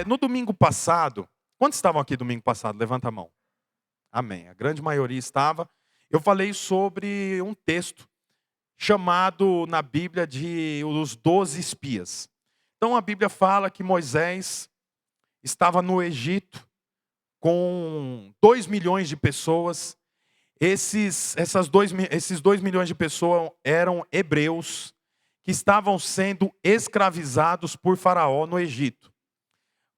No domingo passado, quantos estavam aqui domingo passado? Levanta a mão. Amém. A grande maioria estava. Eu falei sobre um texto chamado na Bíblia de os 12 espias. Então a Bíblia fala que Moisés estava no Egito com 2 milhões de pessoas. Esses 2 milhões de pessoas eram hebreus que estavam sendo escravizados por Faraó no Egito.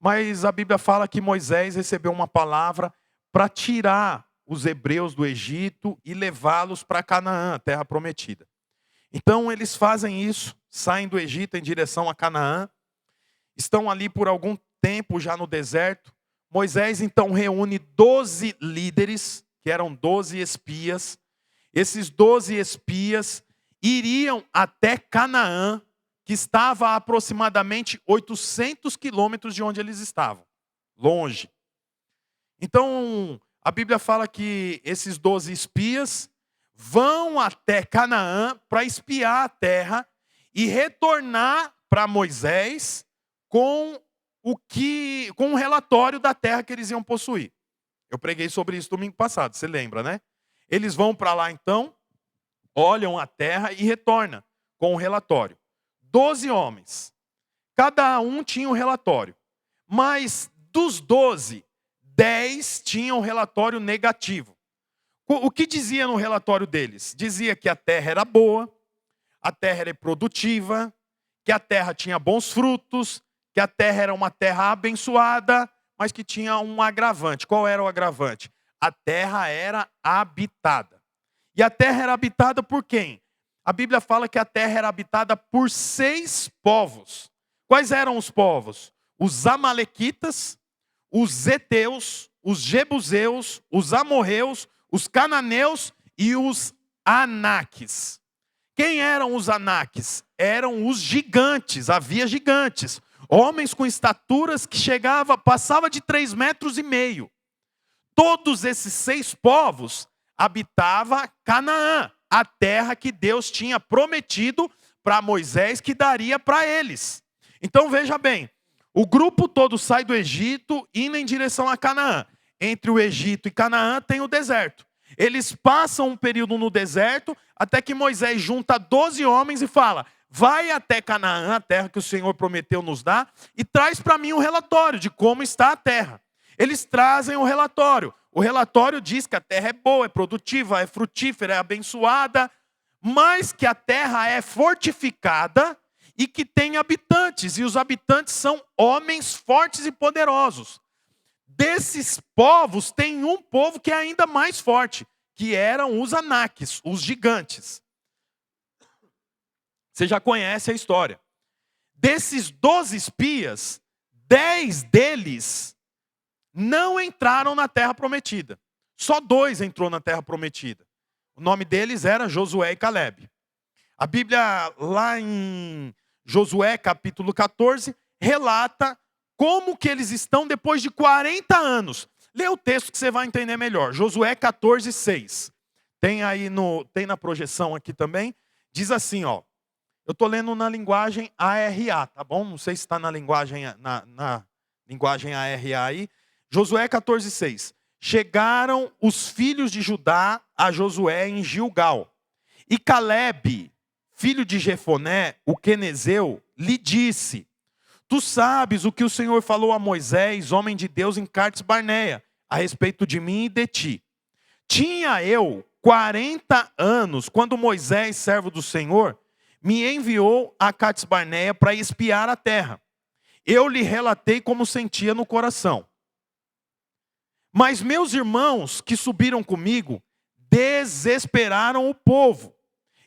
Mas a Bíblia fala que Moisés recebeu uma palavra para tirar os hebreus do Egito e levá-los para Canaã, a terra prometida. Então eles fazem isso, saem do Egito em direção a Canaã, estão ali por algum tempo já no deserto. Moisés então reúne 12 líderes, que eram 12 espias. Esses 12 espias iriam até Canaã, que estava a aproximadamente 800 quilômetros de onde eles estavam, longe. Então, a Bíblia fala que esses 12 espias vão até Canaã para espiar a terra e retornar para Moisés com um relatório da terra que eles iam possuir. Eu preguei sobre isso domingo passado, você lembra, né? Eles vão para lá então, olham a terra e retornam com o relatório. 12 homens. Cada um tinha um relatório. Mas dos 12, 10 tinham um relatório negativo. O que dizia no relatório deles? Dizia que a terra era boa, a terra era produtiva, que a terra tinha bons frutos, que a terra era uma terra abençoada, mas que tinha um agravante. Qual era o agravante? A terra era habitada. E a terra era habitada por quem? A Bíblia fala que a terra era habitada por 6 povos. Quais eram os povos? Os amalequitas, os heteus, os jebuseus, os amorreus, os cananeus e os anaques. Quem eram os anaques? Eram os gigantes, havia gigantes. Homens com estaturas que passava de 3,5 metros. Todos esses 6 povos habitavam Canaã, a terra que Deus tinha prometido para Moisés que daria para eles. Então veja bem, o grupo todo sai do Egito indo em direção a Canaã. Entre o Egito e Canaã tem o deserto. Eles passam um período no deserto até que Moisés junta 12 homens e fala: vai até Canaã, a terra que o Senhor prometeu nos dar, e traz para mim um relatório de como está a terra. Eles trazem o relatório. O relatório diz que a terra é boa, é produtiva, é frutífera, é abençoada, mas que a terra é fortificada e que tem habitantes, e os habitantes são homens fortes e poderosos. Desses povos, tem um povo que é ainda mais forte, que eram os anaques, os gigantes. Você já conhece a história. Desses 12 espias, 10 deles não entraram na terra prometida. Só 2 entrou na terra prometida. O nome deles era Josué e Calebe. A Bíblia, lá em Josué, capítulo 14, relata como que eles estão depois de 40 anos. Lê o texto que você vai entender melhor. Josué 14, 6. Tem na projeção aqui também. Diz assim, ó. Eu estou lendo na linguagem ARA, tá bom? Não sei se está na linguagem ARA aí. Josué 14, 6. Chegaram os filhos de Judá a Josué em Gilgal. E Calebe, filho de Jefoné, o quenezeu, lhe disse: tu sabes o que o Senhor falou a Moisés, homem de Deus, em Cades Barneia, a respeito de mim e de ti. Tinha eu 40 anos, quando Moisés, servo do Senhor, me enviou a Cades Barneia para espiar a terra. Eu lhe relatei como sentia no coração. Mas meus irmãos que subiram comigo desesperaram o povo.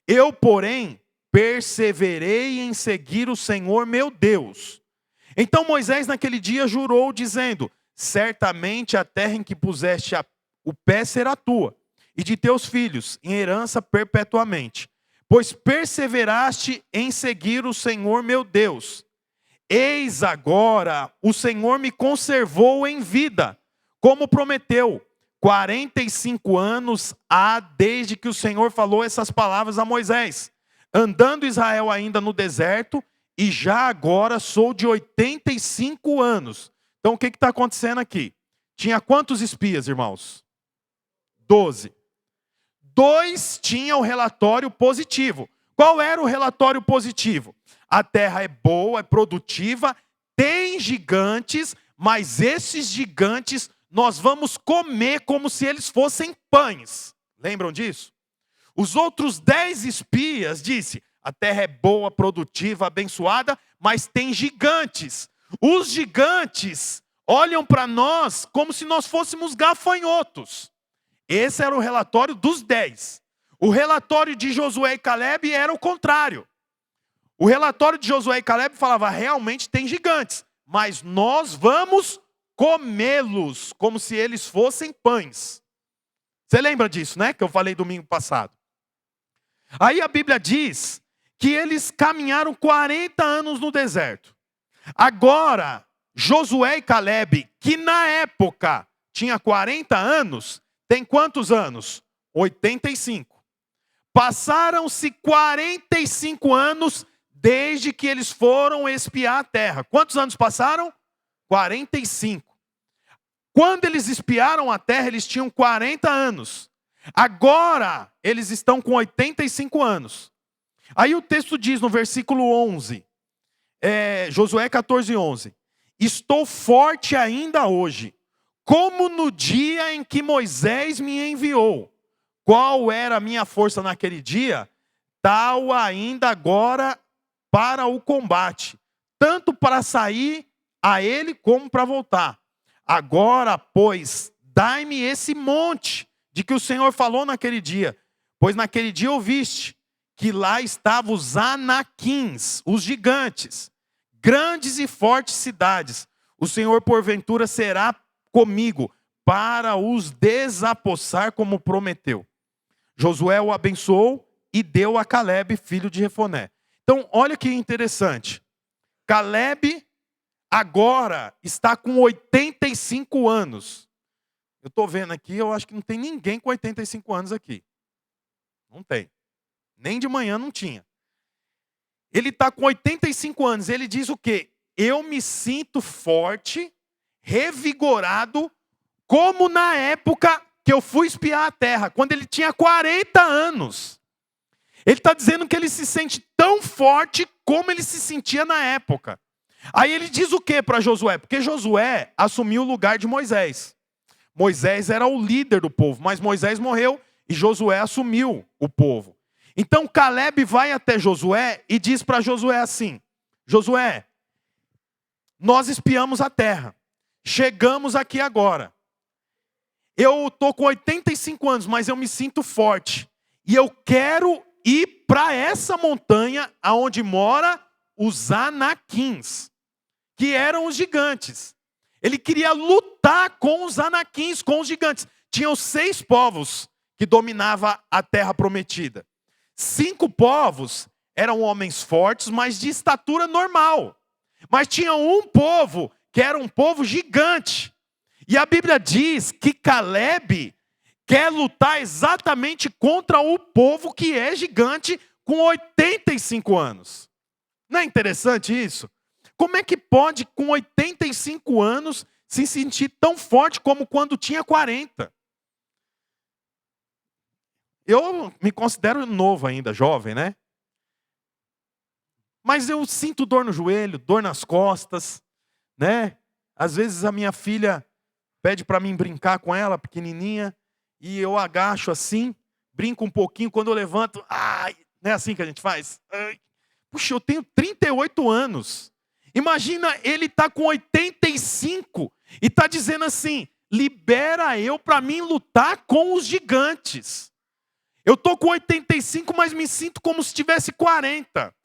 Eu, porém, perseverei em seguir o Senhor meu Deus. Então Moisés naquele dia jurou, dizendo: certamente a terra em que puseste o pé será tua, e de teus filhos, em herança perpetuamente. Pois perseveraste em seguir o Senhor meu Deus. Eis agora, o Senhor me conservou em vida, como prometeu. 45 anos há desde que o Senhor falou essas palavras a Moisés, andando Israel ainda no deserto, e já agora sou de 85 anos. Então o que está acontecendo aqui? Tinha quantos espias, irmãos? 12. 2 tinham o relatório positivo. Qual era o relatório positivo? A terra é boa, é produtiva, tem gigantes, mas esses gigantes nós vamos comer como se eles fossem pães. Lembram disso? Os outros 10 espias disse: a terra é boa, produtiva, abençoada, mas tem gigantes. Os gigantes olham para nós como se nós fôssemos gafanhotos. Esse era o relatório dos 10. O relatório de Josué e Caleb era o contrário. O relatório de Josué e Caleb falava: realmente tem gigantes, mas nós vamos comê-los como se eles fossem pães. Você lembra disso, né? Que eu falei domingo passado. Aí a Bíblia diz que eles caminharam 40 anos no deserto. Agora, Josué e Caleb, que na época tinha 40 anos, tem quantos anos? 85. Passaram-se 45 anos desde que eles foram espiar a terra. Quantos anos passaram? 45. Quando eles espiaram a terra, eles tinham 40 anos. Agora, eles estão com 85 anos. Aí o texto diz no versículo 11, Josué 14, 11. Estou forte ainda hoje, como no dia em que Moisés me enviou. Qual era a minha força naquele dia? Tal ainda agora para o combate, tanto para sair a ele como para voltar. Agora, pois, dai-me esse monte de que o Senhor falou naquele dia, pois naquele dia ouviste que lá estavam os anaquins, os gigantes, grandes e fortes cidades. O Senhor porventura será comigo para os desapossar como prometeu. Josué o abençoou e deu a Caleb, filho de Jefoné. Então, olha que interessante. Caleb agora está com 85 anos. Eu estou vendo aqui, eu acho que não tem ninguém com 85 anos aqui. Não tem. Nem de manhã não tinha. Ele está com 85 anos. Ele diz o quê? Eu me sinto forte, revigorado, como na época que eu fui espiar a terra, quando ele tinha 40 anos. Ele está dizendo que ele se sente tão forte como ele se sentia na época. Aí ele diz o que para Josué? Porque Josué assumiu o lugar de Moisés. Moisés era o líder do povo, mas Moisés morreu e Josué assumiu o povo. Então Caleb vai até Josué e diz para Josué assim: Josué, nós espiamos a terra, chegamos aqui agora. Eu estou com 85 anos, mas eu me sinto forte. E eu quero ir para essa montanha onde mora os anaquins, que eram os gigantes. Ele queria lutar com os anaquins, com os gigantes. Tinham 6 povos que dominavam a terra prometida. 5 povos eram homens fortes, mas de estatura normal. Mas tinha um povo que era um povo gigante. E a Bíblia diz que Caleb quer lutar exatamente contra o povo que é gigante com 85 anos. Não é interessante isso? Como é que pode, com 85 anos, se sentir tão forte como quando tinha 40? Eu me considero novo ainda, jovem, né? Mas eu sinto dor no joelho, dor nas costas, né? Às vezes a minha filha pede para mim brincar com ela, pequenininha, e eu agacho assim, brinco um pouquinho, quando eu levanto, ai, não é assim que a gente faz? Ai. Puxa, eu tenho 38 anos. Imagina, ele está com 85 e está dizendo assim: libera eu para mim lutar com os gigantes. Eu estou com 85, mas me sinto como se tivesse 40.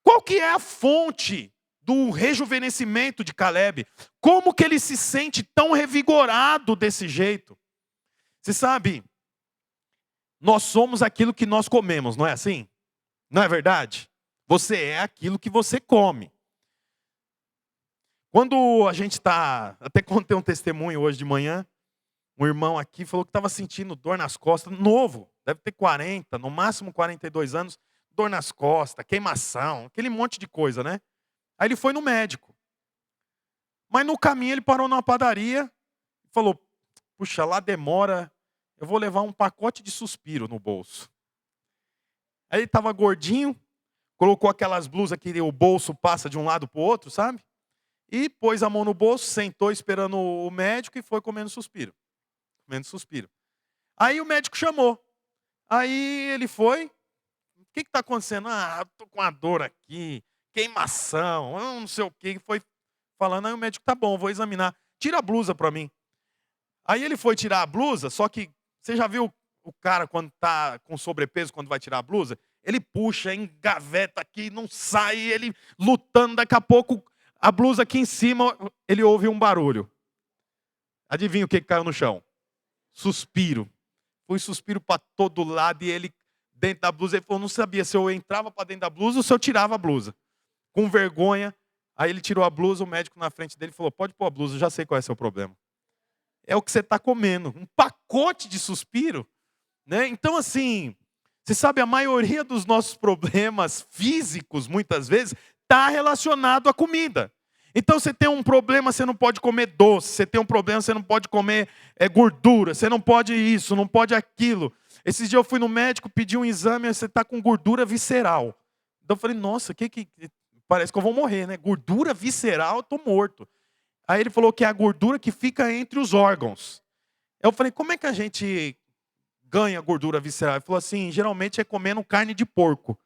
Qual que é a fonte do rejuvenescimento de Caleb? Como que ele se sente tão revigorado desse jeito? Você sabe, nós somos aquilo que nós comemos, não é assim? Não é verdade? Você é aquilo que você come. Quando a gente está... Até contei um testemunho hoje de manhã. Um irmão aqui falou que estava sentindo dor nas costas. Novo, deve ter 40, no máximo 42 anos. Dor nas costas, queimação, aquele monte de coisa, né? Aí ele foi no médico. Mas no caminho ele parou numa padaria e falou, puxa, lá demora, eu vou levar um pacote de suspiro no bolso. Aí ele estava gordinho, colocou aquelas blusas que o bolso passa de um lado para o outro, sabe? E pôs a mão no bolso, sentou esperando o médico e foi comendo suspiro. Comendo suspiro. Aí o médico chamou. Aí ele foi. O que está acontecendo? Ah, estou com uma dor aqui, queimação, não sei o que. Foi falando, aí o médico, tá bom, vou examinar. Tira a blusa para mim. Aí ele foi tirar a blusa, só que você já viu o cara quando está com sobrepeso, quando vai tirar a blusa? Ele puxa, engaveta aqui, não sai, ele lutando, daqui a pouco a blusa aqui em cima, ele ouve um barulho. Adivinha o que caiu no chão? Suspiro. Foi suspiro para todo lado e ele, dentro da blusa, ele falou, não sabia se eu entrava para dentro da blusa ou se eu tirava a blusa. Com vergonha, aí ele tirou a blusa, o médico na frente dele falou, pode pôr a blusa, eu já sei qual é o seu problema. É o que você está comendo, um pacote de suspiro. Né? Então assim, você sabe, a maioria dos nossos problemas físicos, muitas vezes, está relacionado à comida. Então você tem um problema, você não pode comer doce. Você tem um problema, você não pode comer gordura. Você não pode isso, não pode aquilo. Esses dias eu fui no médico, pedi um exame, você está com gordura visceral. Então eu falei, nossa, parece que eu vou morrer, né? Gordura visceral, eu estou morto. Aí ele falou que é a gordura que fica entre os órgãos. Eu falei, como é que a gente ganha gordura visceral? Ele falou assim, geralmente é comendo carne de porco.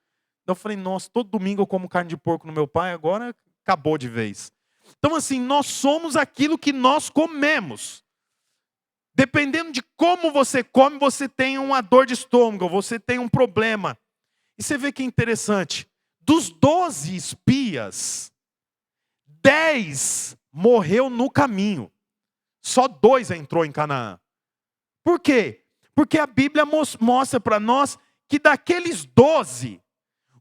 Eu falei, nossa, todo domingo eu como carne de porco no meu pai, agora acabou de vez. Então assim, nós somos aquilo que nós comemos. Dependendo de como você come, você tem uma dor de estômago, você tem um problema. E você vê que interessante, dos 12 espias, 10 morreu no caminho. Só 2 entrou em Canaã. Por quê? Porque a Bíblia mostra para nós que daqueles 12,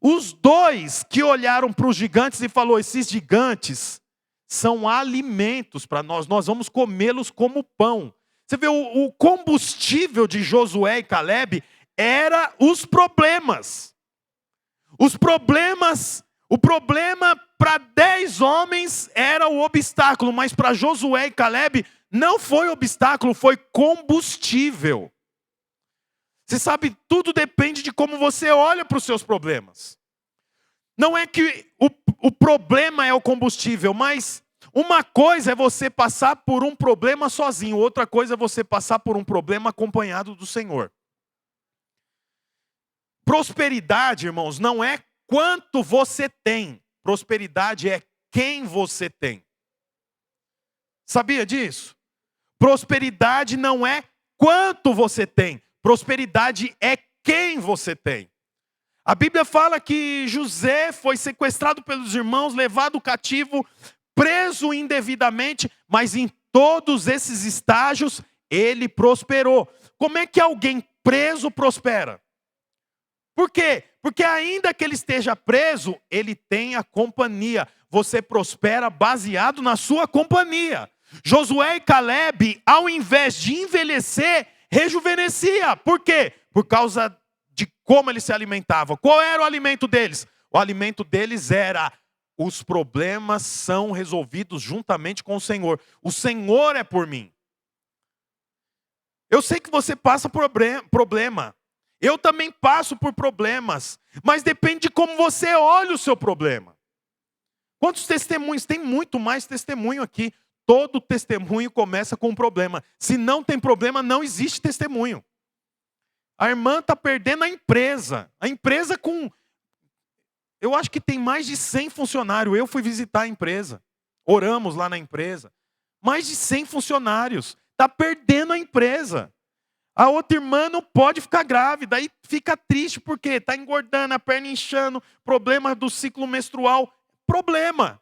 os 2 que olharam para os gigantes e falou, esses gigantes são alimentos para nós, nós vamos comê-los como pão. Você vê, o combustível de Josué e Caleb era os problemas. Os problemas, o problema para 10 homens era o obstáculo, mas para Josué e Caleb não foi obstáculo, foi combustível. Você sabe, tudo depende de como você olha para os seus problemas. Não é que o problema é o combustível, mas uma coisa é você passar por um problema sozinho, outra coisa é você passar por um problema acompanhado do Senhor. Prosperidade, irmãos, não é quanto você tem. Prosperidade é quem você tem. Sabia disso? Prosperidade não é quanto você tem. Prosperidade é quem você tem. A Bíblia fala que José foi sequestrado pelos irmãos, levado cativo, preso indevidamente, mas em todos esses estágios ele prosperou. Como é que alguém preso prospera? Por quê? Porque ainda que ele esteja preso, ele tem a companhia. Você prospera baseado na sua companhia. Josué e Caleb, ao invés de envelhecer, rejuvenescia. Por quê? Por causa de como eles se alimentavam. Qual era o alimento deles? O alimento deles era: os problemas são resolvidos juntamente com o Senhor. O Senhor é por mim. Eu sei que você passa por problema. Eu também passo por problemas. Mas depende de como você olha o seu problema. Quantos testemunhos? Tem muito mais testemunho aqui. Todo testemunho começa com um problema. Se não tem problema, não existe testemunho. A irmã está perdendo a empresa. A empresa com... Eu acho que tem mais de 100 funcionários. Eu fui visitar a empresa. Oramos lá na empresa. Mais de 100 funcionários. Está perdendo a empresa. A outra irmã não pode ficar grávida. Aí fica triste porque está engordando, a perna inchando, problema do ciclo menstrual. Problema.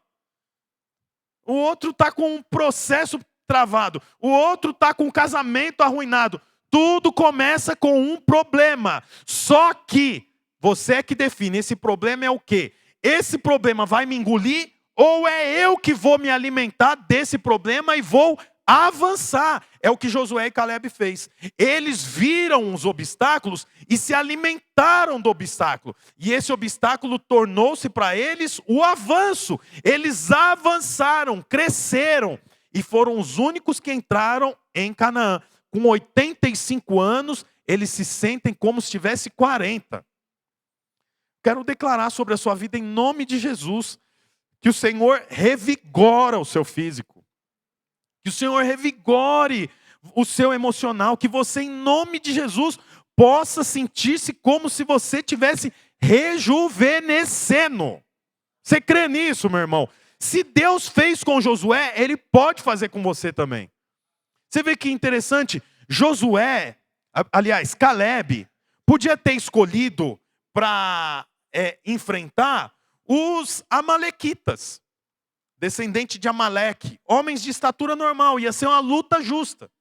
O outro está com um processo travado. O outro está com um casamento arruinado. Tudo começa com um problema. Só que você é que define. Esse problema é o quê? Esse problema vai me engolir ou é eu que vou me alimentar desse problema e vou avançar. É o que Josué e Caleb fez. Eles viram os obstáculos e se alimentaram do obstáculo. E esse obstáculo tornou-se para eles o avanço. Eles avançaram, cresceram e foram os únicos que entraram em Canaã. Com 85 anos, eles se sentem como se tivesse 40. Quero declarar sobre a sua vida em nome de Jesus, que o Senhor revigora o seu físico, que o Senhor revigore o seu emocional, que você em nome de Jesus possa sentir-se como se você tivesse rejuvenescendo. Você crê nisso, meu irmão? Se Deus fez com Josué, Ele pode fazer com você também. Você vê que interessante, Josué, aliás, Caleb, podia ter escolhido para enfrentar os amalequitas, descendente de Amaleque, homens de estatura normal, ia ser uma luta justa.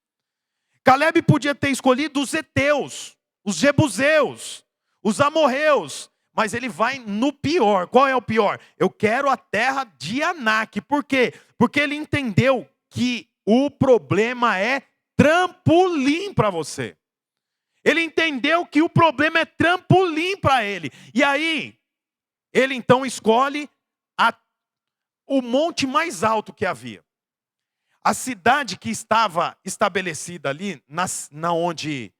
Caleb podia ter escolhido os heteus, os jebuseus, os amorreus, mas ele vai no pior. Qual é o pior? Eu quero a terra de Anak. Por quê? Porque ele entendeu que o problema é trampolim para você. Ele entendeu que o problema é trampolim para ele. E aí, ele então escolhe o monte mais alto que havia. A cidade que estava estabelecida ali, na onde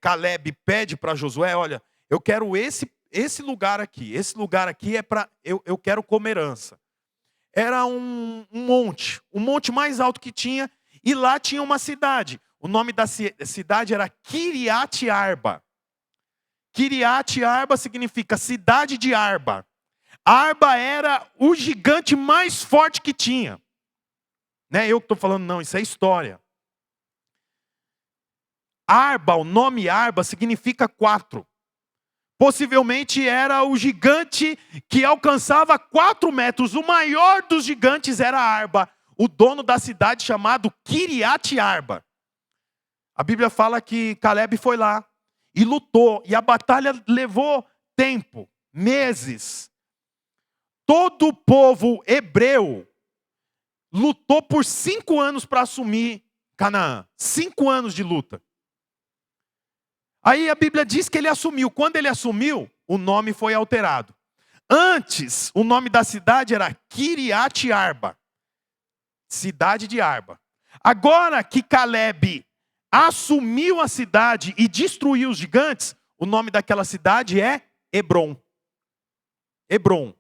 Caleb pede para Josué, olha, eu quero esse lugar aqui. Esse lugar aqui é para eu quero como herança. Era um monte mais alto que tinha, e lá tinha uma cidade. O nome da cidade era Kiriat Arba. Kiriat Arba significa cidade de Arba. Arba era o gigante mais forte que tinha. Não é eu que estou falando, não, isso é história. Arba, o nome Arba significa 4. Possivelmente era o gigante que alcançava 4 metros. O maior dos gigantes era Arba, o dono da cidade chamado Kiriat Arba. A Bíblia fala que Caleb foi lá e lutou. E a batalha levou tempo, meses. Todo o povo hebreu lutou por 5 anos para assumir Canaã. 5 anos de luta. Aí a Bíblia diz que ele assumiu. Quando ele assumiu, o nome foi alterado. Antes, o nome da cidade era Kiriat Arba. Cidade de Arba. Agora que Caleb assumiu a cidade e destruiu os gigantes, o nome daquela cidade é Hebron. Hebron. O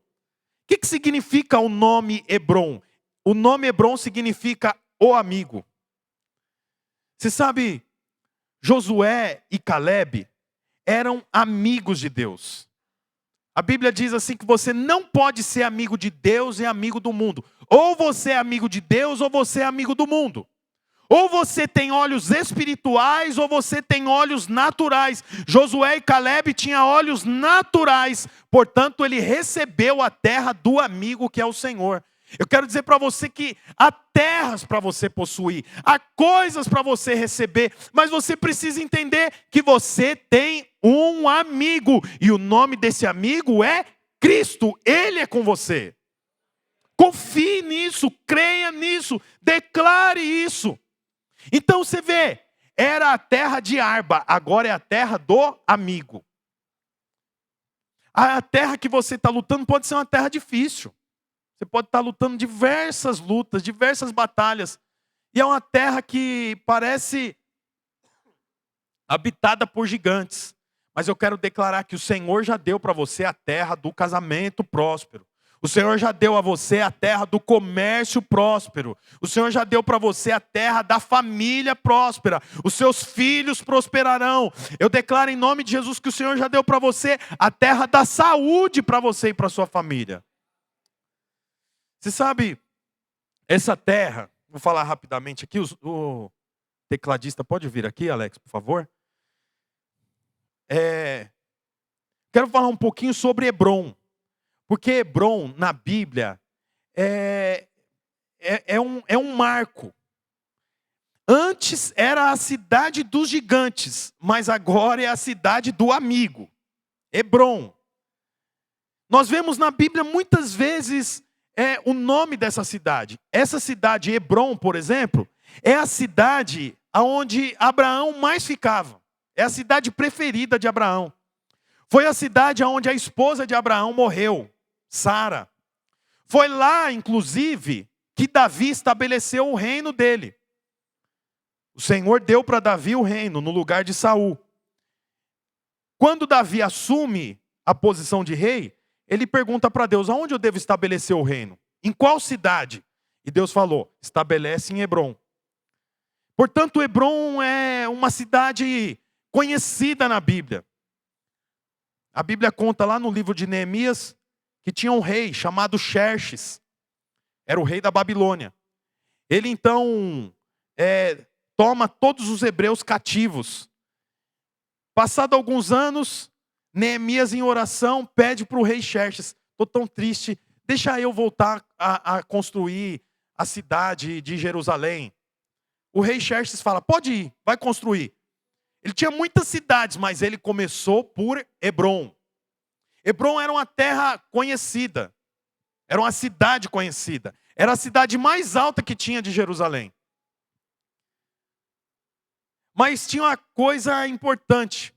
que significa o nome Hebron? O nome Hebron significa o amigo. Você sabe, Josué e Caleb eram amigos de Deus. A Bíblia diz assim que você não pode ser amigo de Deus e amigo do mundo. Ou você é amigo de Deus ou você é amigo do mundo. Ou você tem olhos espirituais ou você tem olhos naturais. Josué e Caleb tinham olhos naturais. Portanto, ele recebeu a terra do amigo que é o Senhor. Eu quero dizer para você que há terras para você possuir, há coisas para você receber, mas você precisa entender que você tem um amigo, e o nome desse amigo é Cristo. Ele é com você. Confie nisso, creia nisso, declare isso. Então você vê, era a terra de Arba, agora é a terra do amigo. A terra que você está lutando pode ser uma terra difícil. Você pode estar lutando diversas lutas, diversas batalhas. E é uma terra que parece habitada por gigantes. Mas eu quero declarar que o Senhor já deu para você a terra do casamento próspero. O Senhor já deu a você a terra do comércio próspero. O Senhor já deu para você a terra da família próspera. Os seus filhos prosperarão. Eu declaro em nome de Jesus que o Senhor já deu para você a terra da saúde para você e para sua família. Você sabe, essa terra, vou falar rapidamente aqui, o tecladista pode vir aqui, Alex, por favor? Quero falar um pouquinho sobre Hebron. Porque Hebron, na Bíblia, é um marco. Antes era a cidade dos gigantes, mas agora é a cidade do amigo. Hebron. Nós vemos na Bíblia muitas vezes o nome dessa cidade. Essa cidade, Hebron, por exemplo, É a cidade aonde Abraão mais ficava. É a cidade preferida de Abraão. Foi a cidade onde a esposa de Abraão morreu, Sara. Foi lá, inclusive, que Davi estabeleceu o reino dele. O Senhor deu para Davi o reino no lugar de Saul. Quando Davi assume a posição de rei, ele pergunta para Deus: aonde eu devo estabelecer o reino? Em qual cidade? E Deus falou: estabelece em Hebrom. Portanto, Hebrom é uma cidade conhecida na Bíblia. A Bíblia conta lá no livro de Neemias que tinha um rei chamado Xerxes. Era o rei da Babilônia. Ele então toma todos os hebreus cativos. Passado alguns anos, Neemias em oração pede para o rei Xerxes: estou tão triste, deixa eu voltar a construir a cidade de Jerusalém. O rei Xerxes fala: pode ir, vai construir. Ele tinha muitas cidades, mas ele começou por Hebrom. Hebrom era uma terra conhecida, era uma cidade conhecida, era a cidade mais alta que tinha de Jerusalém. Mas tinha uma coisa importante.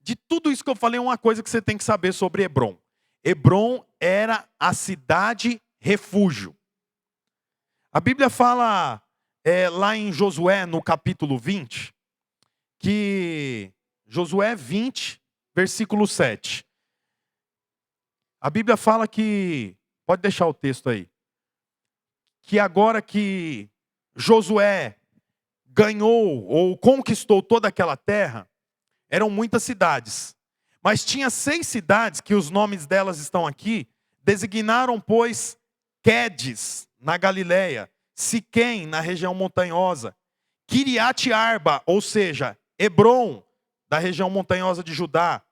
De tudo isso que eu falei, uma coisa que você tem que saber sobre Hebrom. Hebrom era a cidade refúgio. A Bíblia fala lá em Josué, no capítulo 20, que Josué 20, versículo 7. A Bíblia fala que, pode deixar o texto aí, que agora que Josué ganhou ou conquistou toda aquela terra, eram muitas cidades. Mas tinha 6 cidades, que os nomes delas estão aqui, designaram, pois, Quedes, na Galileia, Siquém, na região montanhosa, Quiriate Arba, ou seja, Hebrom, da região montanhosa de Judá,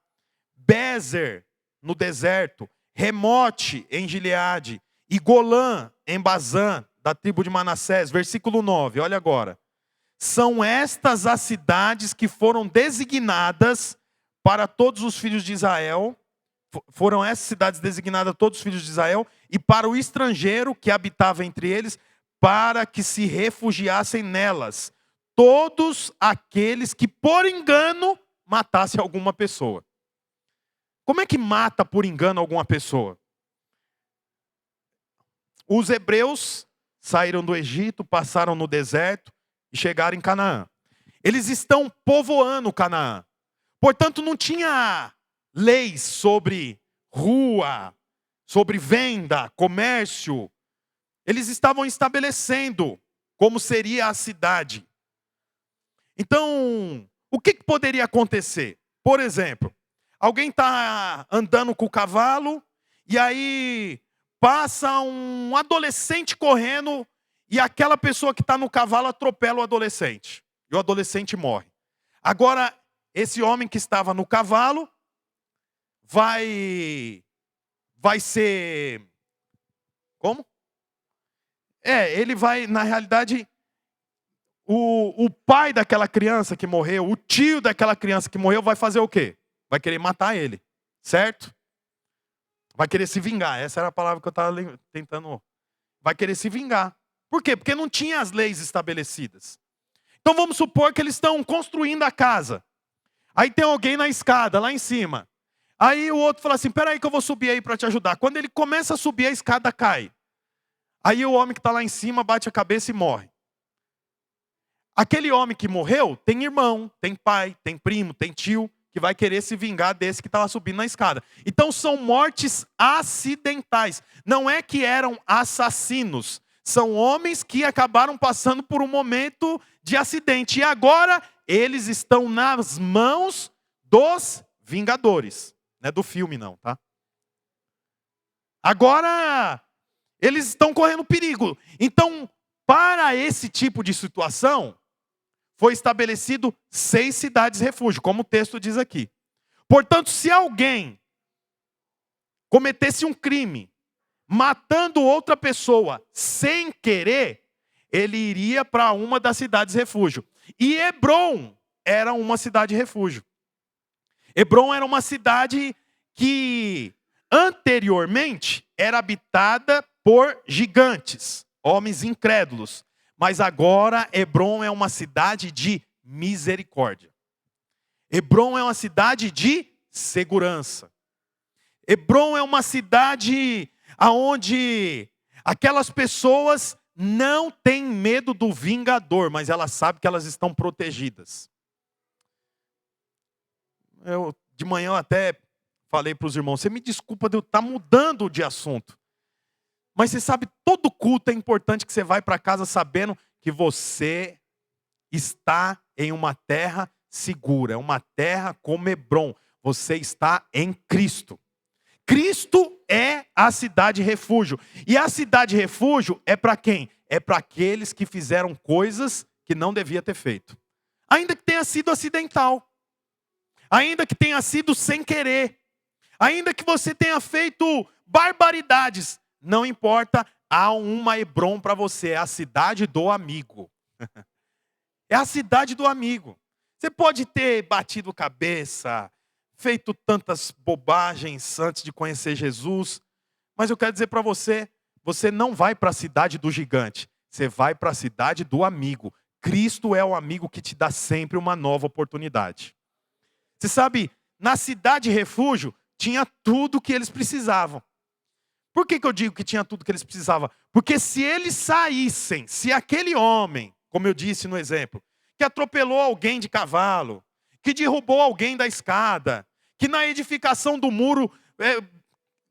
Bezer, no deserto, Remote, em Gileade, e Golã, em Bazã, da tribo de Manassés. Versículo 9, olha agora. São estas as cidades que foram designadas para todos os filhos de Israel. Foram essas cidades designadas a todos os filhos de Israel e para o estrangeiro que habitava entre eles, para que se refugiassem nelas todos aqueles que por engano matassem alguma pessoa. Como é que mata por engano alguma pessoa? Os hebreus saíram do Egito, passaram no deserto e chegaram em Canaã. Eles estão povoando Canaã. Portanto, não tinha leis sobre rua, sobre venda, comércio. Eles estavam estabelecendo como seria a cidade. Então, o que poderia acontecer? Por exemplo, alguém está andando com o cavalo e aí passa um adolescente correndo e aquela pessoa que está no cavalo atropela o adolescente. E o adolescente morre. Agora, esse homem que estava no cavalo vai ser... Como? Ele vai, na realidade, o pai daquela criança que morreu, o tio daquela criança que morreu, vai fazer o quê? Vai querer matar ele, certo? Vai querer se vingar. Essa era a palavra que eu estava tentando. Vai querer se vingar. Por quê? Porque não tinha as leis estabelecidas. Então vamos supor que eles estão construindo a casa. Aí tem alguém na escada, lá em cima. Aí o outro fala assim: peraí que eu vou subir aí para te ajudar. Quando ele começa a subir, a escada cai. Aí o homem que está lá em cima bate a cabeça e morre. Aquele homem que morreu tem irmão, tem pai, tem primo, tem tio, que vai querer se vingar desse que estava subindo na escada. Então são mortes acidentais. Não é que eram assassinos. São homens que acabaram passando por um momento de acidente. E agora eles estão nas mãos dos vingadores. Não é do filme não, tá? Agora eles estão correndo perigo. Então, para esse tipo de situação, foi estabelecido 6 cidades refúgio, como o texto diz aqui. Portanto, se alguém cometesse um crime, matando outra pessoa sem querer, ele iria para uma das cidades refúgio. E Hebrom era uma cidade refúgio. Hebrom era uma cidade que anteriormente era habitada por gigantes, homens incrédulos. Mas agora Hebrom é uma cidade de misericórdia. Hebrom é uma cidade de segurança. Hebrom é uma cidade onde aquelas pessoas não têm medo do vingador, mas elas sabem que elas estão protegidas. De manhã eu até falei para os irmãos, você me desculpa de eu estar mudando de assunto. Mas você sabe, todo culto é importante que você vai para casa sabendo que você está em uma terra segura, uma terra como Hebrom. Você está em Cristo. Cristo é a cidade refúgio. E a cidade refúgio é para quem? É para aqueles que fizeram coisas que não devia ter feito. Ainda que tenha sido acidental. Ainda que tenha sido sem querer. Ainda que você tenha feito barbaridades. Não importa, há uma Hebrom para você. É a cidade do amigo. É a cidade do amigo. Você pode ter batido cabeça, feito tantas bobagens antes de conhecer Jesus. Mas eu quero dizer para você, você não vai para a cidade do gigante. Você vai para a cidade do amigo. Cristo é o amigo que te dá sempre uma nova oportunidade. Você sabe, na cidade refúgio, tinha tudo que eles precisavam. Por que eu digo que tinha tudo que eles precisavam? Porque se eles saíssem, se aquele homem, como eu disse no exemplo, que atropelou alguém de cavalo, que derrubou alguém da escada, que na edificação do muro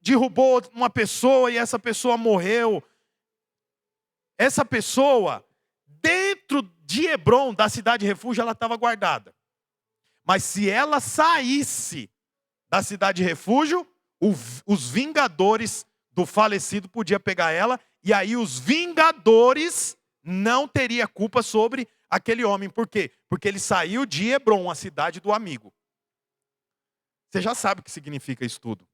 derrubou uma pessoa e essa pessoa morreu. Essa pessoa, dentro de Hebrom, da cidade refúgio, ela estava guardada. Mas se ela saísse da cidade refúgio, os vingadores do falecido podiam pegar ela, e aí os vingadores não teriam culpa sobre aquele homem. Por quê? Porque ele saiu de Hebrom, a cidade do amigo. Você já sabe o que significa isso tudo.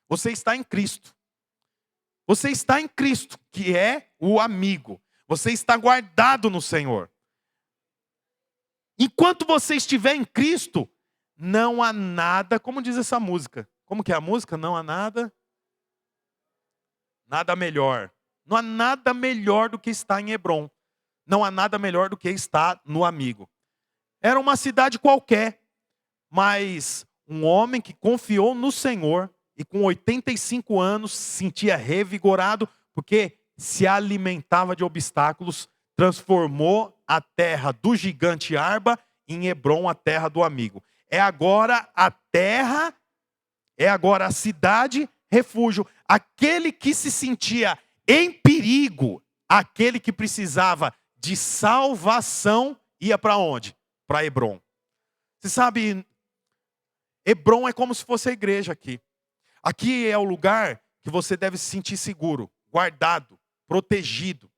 Você está em Cristo. Você está em Cristo, que é o amigo. Você está guardado no Senhor. Enquanto você estiver em Cristo, não há nada, como diz essa música. Como que é a música? Não há nada melhor. Não há nada melhor do que estar em Hebrom. Não há nada melhor do que estar no amigo. Era uma cidade qualquer, mas um homem que confiou no Senhor e com 85 anos se sentia revigorado, porque se alimentava de obstáculos, transformou a terra do gigante Arba em Hebrom, a terra do amigo. É agora a terra, é agora a cidade refúgio. Aquele que se sentia em perigo, aquele que precisava de salvação, ia para onde? Para Hebrom. Você sabe, Hebrom é como se fosse a igreja aqui. Aqui é o lugar que você deve se sentir seguro, guardado, protegido.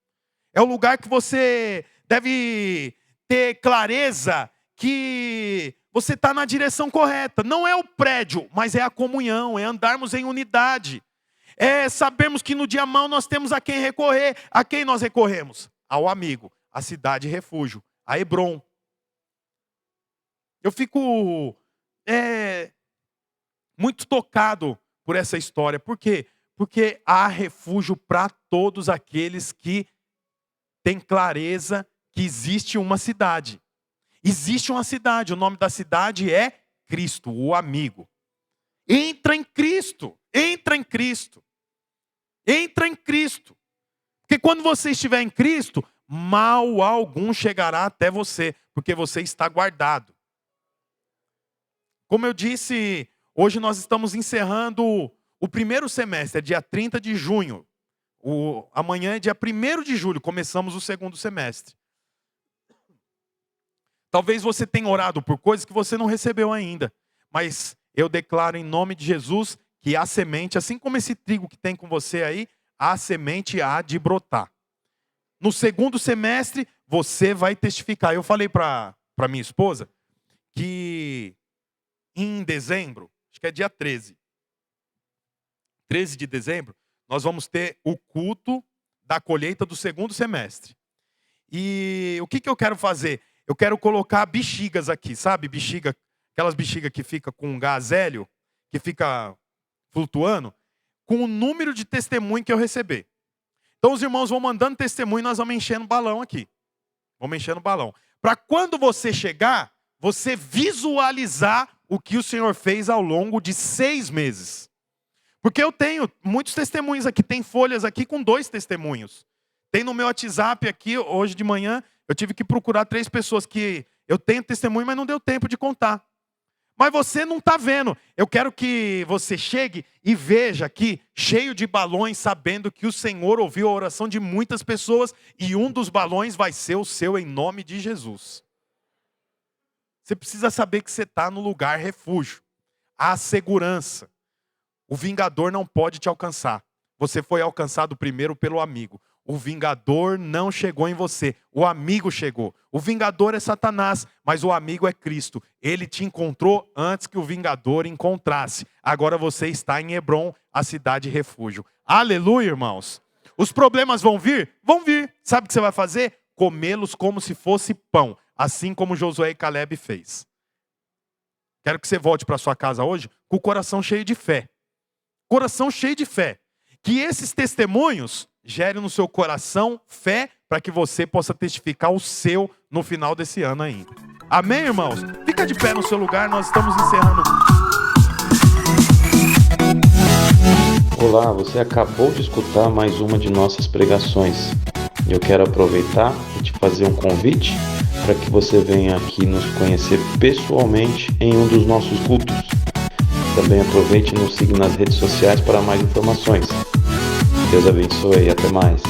É o lugar que você deve ter clareza que você está na direção correta. Não é o prédio, mas é a comunhão, é andarmos em unidade. É sabermos que no dia mau nós temos a quem recorrer. A quem nós recorremos? Ao amigo, a cidade refúgio, a Hebrom. Eu fico muito tocado por essa história. Por quê? Porque há refúgio para todos aqueles que têm clareza que existe uma cidade. Existe uma cidade, o nome da cidade é Cristo, o amigo. Entra em Cristo, entra em Cristo. Entra em Cristo. Porque quando você estiver em Cristo, mal algum chegará até você, porque você está guardado. Como eu disse, hoje nós estamos encerrando o primeiro semestre, é dia 30 de junho. Amanhã é dia 1º de julho, começamos o segundo semestre. Talvez você tenha orado por coisas que você não recebeu ainda. Mas eu declaro em nome de Jesus que a semente, assim como esse trigo que tem com você aí, a semente há de brotar. No segundo semestre, você vai testificar. Eu falei para minha esposa que em dezembro, acho que é dia 13 de dezembro, nós vamos ter o culto da colheita do segundo semestre. E o que eu quero fazer? Eu quero colocar bexigas aqui, sabe? Bexiga, aquelas bexigas que fica com gás hélio, que fica flutuando, com o número de testemunho que eu receber. Então os irmãos vão mandando testemunho e nós vamos enchendo balão aqui. Vamos enchendo o balão. Para quando você chegar, você visualizar o que o Senhor fez ao longo de 6 meses. Porque eu tenho muitos testemunhos aqui, tem folhas aqui com 2 testemunhos. Tem no meu WhatsApp aqui, hoje de manhã, eu tive que procurar 3 pessoas que eu tenho testemunho, mas não deu tempo de contar. Mas você não está vendo. Eu quero que você chegue e veja aqui, cheio de balões, sabendo que o Senhor ouviu a oração de muitas pessoas e um dos balões vai ser o seu em nome de Jesus. Você precisa saber que você está no lugar refúgio. Há segurança. O vingador não pode te alcançar. Você foi alcançado primeiro pelo amigo. O vingador não chegou em você. O amigo chegou. O vingador é Satanás, mas o amigo é Cristo. Ele te encontrou antes que o vingador encontrasse. Agora você está em Hebrom, a cidade refúgio. Aleluia, irmãos. Os problemas vão vir? Vão vir. Sabe o que você vai fazer? Comê-los como se fosse pão. Assim como Josué e Caleb fez. Quero que você volte para sua casa hoje com o coração cheio de fé. Coração cheio de fé. Que esses testemunhos gerem no seu coração fé para que você possa testificar o seu no final desse ano ainda. Amém, irmãos? Fica de pé no seu lugar, nós estamos encerrando. Olá, você acabou de escutar mais uma de nossas pregações. Eu quero aproveitar e te fazer um convite para que você venha aqui nos conhecer pessoalmente em um dos nossos cultos. Também aproveite e nos siga nas redes sociais para mais informações. Deus abençoe e até mais.